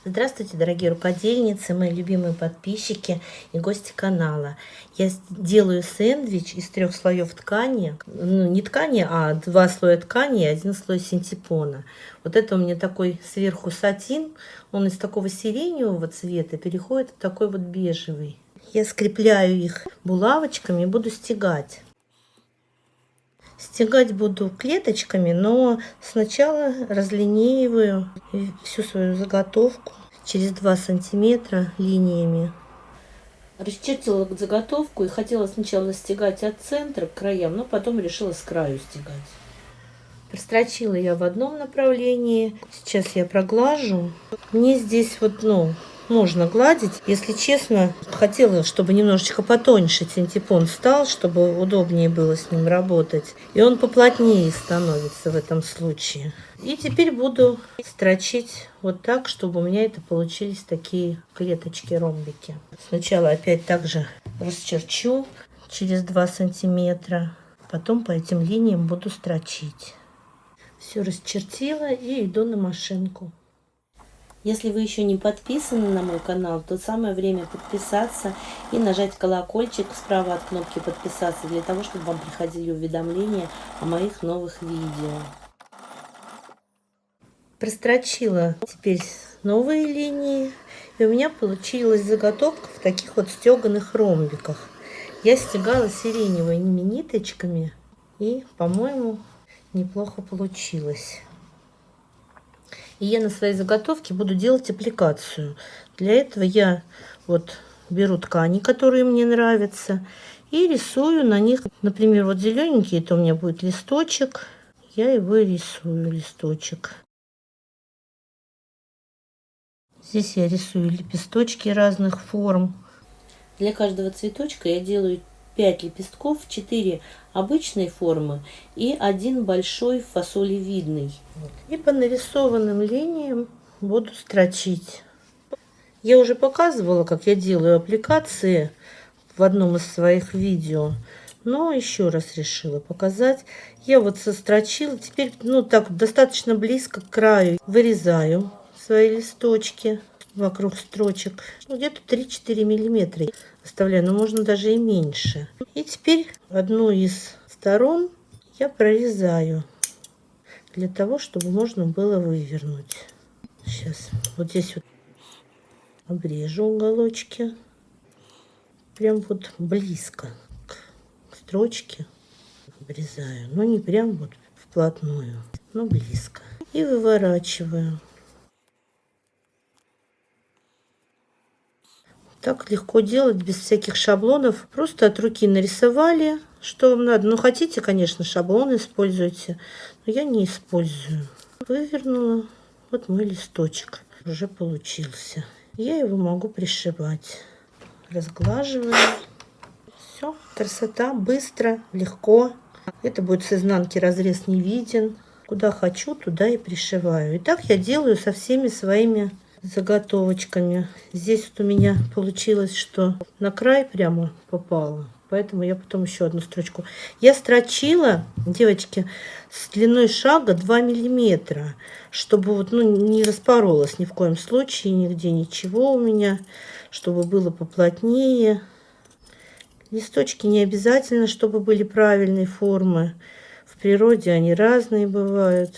Здравствуйте, дорогие рукодельницы, мои любимые подписчики и гости канала. Я делаю сэндвич из 3 слоев ткани. Ну, не ткани, а 2 слоя ткани и 1 слой синтепона. Вот это у меня такой сверху сатин. Он из такого сиреневого цвета переходит в такой вот бежевый. Я скрепляю их булавочками и буду стягать. Стягать буду клеточками, но сначала разлинеиваю всю свою заготовку через 2 сантиметра линиями. Расчертила заготовку и хотела сначала стягать от центра к краям, но потом решила с краю стягать. Прострочила я в одном направлении. Сейчас я проглажу. Мне здесь можно гладить. Если честно, хотела, чтобы немножечко потоньше синтепон стал, чтобы удобнее было с ним работать. И он поплотнее становится в этом случае. И теперь буду строчить вот так, чтобы у меня это получились такие клеточки, ромбики. Сначала опять также расчерчу через 2 сантиметра. Потом по этим линиям буду строчить. Все расчертила и иду на машинку. Если вы еще не подписаны на мой канал, то самое время подписаться и нажать колокольчик справа от кнопки подписаться, для того, чтобы вам приходили уведомления о моих новых видео. Прострочила теперь новые линии, и у меня получилась заготовка в таких вот стеганых ромбиках. Я стягала сиреневыми ниточками, и, по-моему, неплохо получилось. И я на своей заготовке буду делать аппликацию. Для этого я беру ткани, которые мне нравятся, и рисую на них. Например, вот зелененький, это у меня будет листочек. Я его рисую, листочек. Здесь я рисую лепесточки разных форм. Для каждого цветочка я делаю 5 лепестков, 4 обычной формы и 1 большой фасолевидный. И по нарисованным линиям буду строчить. Я уже показывала, как я делаю аппликации в одном из своих видео, но еще раз решила показать. Я сострочила, теперь так достаточно близко к краю вырезаю свои листочки вокруг строчек, где-то 3-4 миллиметра оставляю, но можно даже и меньше. И теперь одну из сторон я прорезаю для того, чтобы можно было вывернуть. Сейчас вот здесь обрежу уголочки, прям близко к строчке обрезаю, но не прям вплотную, но близко, и выворачиваю. Так легко делать, без всяких шаблонов. Просто от руки нарисовали, что вам надо. Ну, хотите, конечно, шаблон используйте, но я не использую. Вывернула. Вот мой листочек уже получился. Я его могу пришивать. Разглаживаю. Все, красота, быстро, легко. Это будет с изнанки разрез не виден. Куда хочу, туда и пришиваю. И так я делаю со всеми своими заготовочками. Здесь у меня получилось, что на край прямо попало, поэтому я потом еще одну строчку. Я строчила, девочки, с длиной шага 2 миллиметра, чтобы не распоролось ни в коем случае, нигде ничего у меня, чтобы было поплотнее. Листочки не обязательно, чтобы были правильной формы. В природе они разные бывают,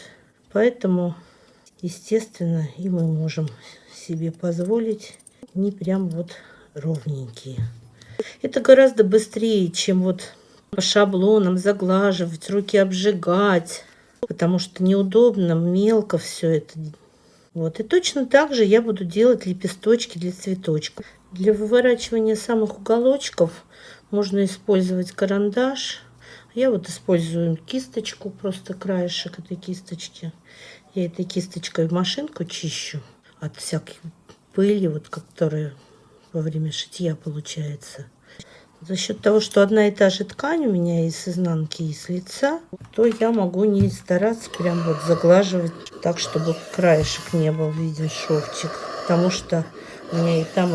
поэтому естественно, и мы можем себе позволить не прям ровненькие. Это гораздо быстрее, чем по шаблонам заглаживать, руки обжигать, потому что неудобно, мелко все это. И точно так же я буду делать лепесточки для цветочков. Для выворачивания самых уголочков можно использовать карандаш. Я использую кисточку, просто краешек этой кисточки. Я этой кисточкой машинку чищу от всякой пыли, которая во время шитья получается. За счет того, что одна и та же ткань у меня и с изнанки, и с лица, то я могу не стараться прям заглаживать так, чтобы краешек не был виден, шовчик. Потому что у меня и там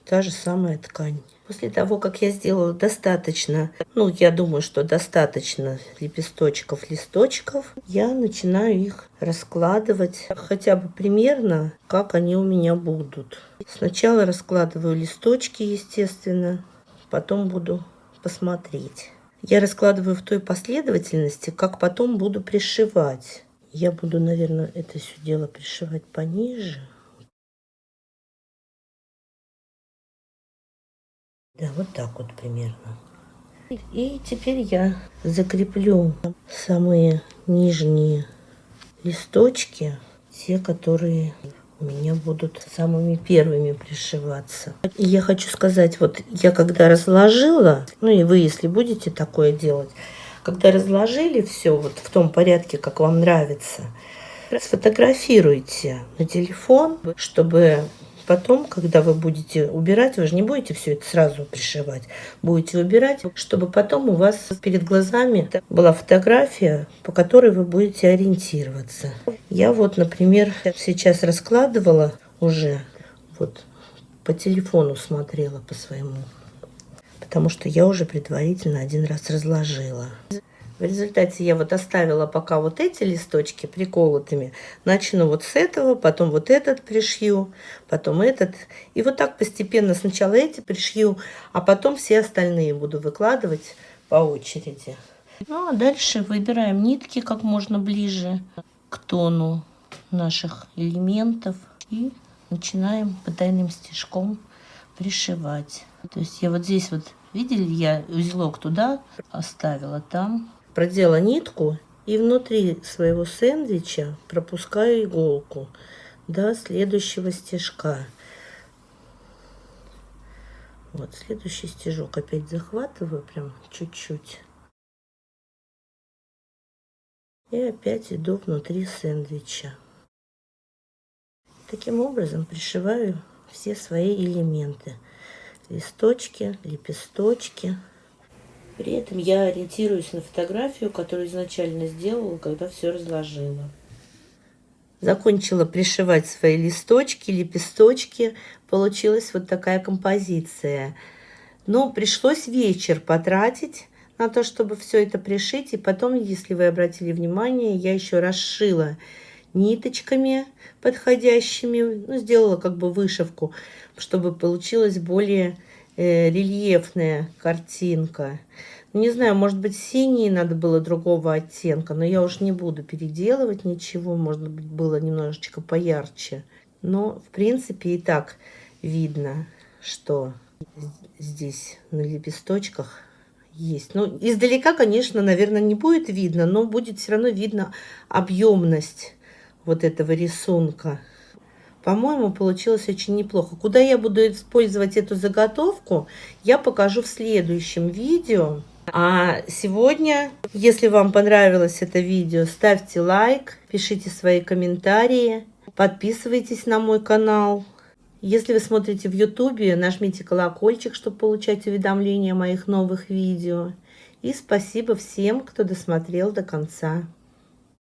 та же самая ткань. После того, как я сделала достаточно, ну, я думаю, что достаточно лепесточков, листочков, я начинаю их раскладывать хотя бы примерно, как они у меня будут. Сначала раскладываю листочки, естественно, потом буду посмотреть. Я раскладываю в той последовательности, как потом буду пришивать. Я буду, наверное, это все дело пришивать пониже. Да, вот так вот примерно. И теперь я закреплю самые нижние листочки, те, которые у меня будут самыми первыми пришиваться. И я хочу сказать, вот я когда разложила, ну и вы, если будете такое делать, когда разложили все вот в том порядке, как вам нравится, сфотографируйте на телефон, чтобы потом, когда вы будете убирать, вы же не будете все это сразу пришивать, будете убирать, чтобы потом у вас перед глазами была фотография, по которой вы будете ориентироваться. Я вот, например, сейчас раскладывала уже, вот по телефону смотрела по своему, потому что я уже предварительно один раз разложила. В результате я вот оставила пока вот эти листочки приколотыми. Начну вот с этого, потом вот этот пришью, потом этот. И вот так постепенно сначала эти пришью, а потом все остальные буду выкладывать по очереди. Ну а дальше выбираем нитки как можно ближе к тону наших элементов. И начинаем потайным стежком пришивать. То есть я вот здесь вот, видели, я узелок туда оставила, там продела нитку и внутри своего сэндвича пропускаю иголку до следующего стежка. Вот следующий стежок опять захватываю прям чуть-чуть. И опять иду внутри сэндвича. Таким образом пришиваю все свои элементы. Листочки, лепесточки. При этом я ориентируюсь на фотографию, которую изначально сделала, когда все разложила. Закончила пришивать свои листочки, лепесточки. Получилась вот такая композиция. Но пришлось вечер потратить на то, чтобы все это пришить. И потом, если вы обратили внимание, я еще расшила ниточками подходящими. Ну, сделала как бы вышивку, чтобы получилась более рельефная картинка. Не знаю, может быть, синий надо было другого оттенка, но я уж не буду переделывать ничего. Может быть, было немножечко поярче. Но, в принципе, и так видно, что здесь на лепесточках есть. Ну, издалека, конечно, наверное, не будет видно, но будет все равно видно объемность вот этого рисунка. По-моему, получилось очень неплохо. Куда я буду использовать эту заготовку, я покажу в следующем видео. А сегодня, если вам понравилось это видео, ставьте лайк, пишите свои комментарии, подписывайтесь на мой канал. Если вы смотрите в YouTube, нажмите колокольчик, чтобы получать уведомления о моих новых видео. И спасибо всем, кто досмотрел до конца.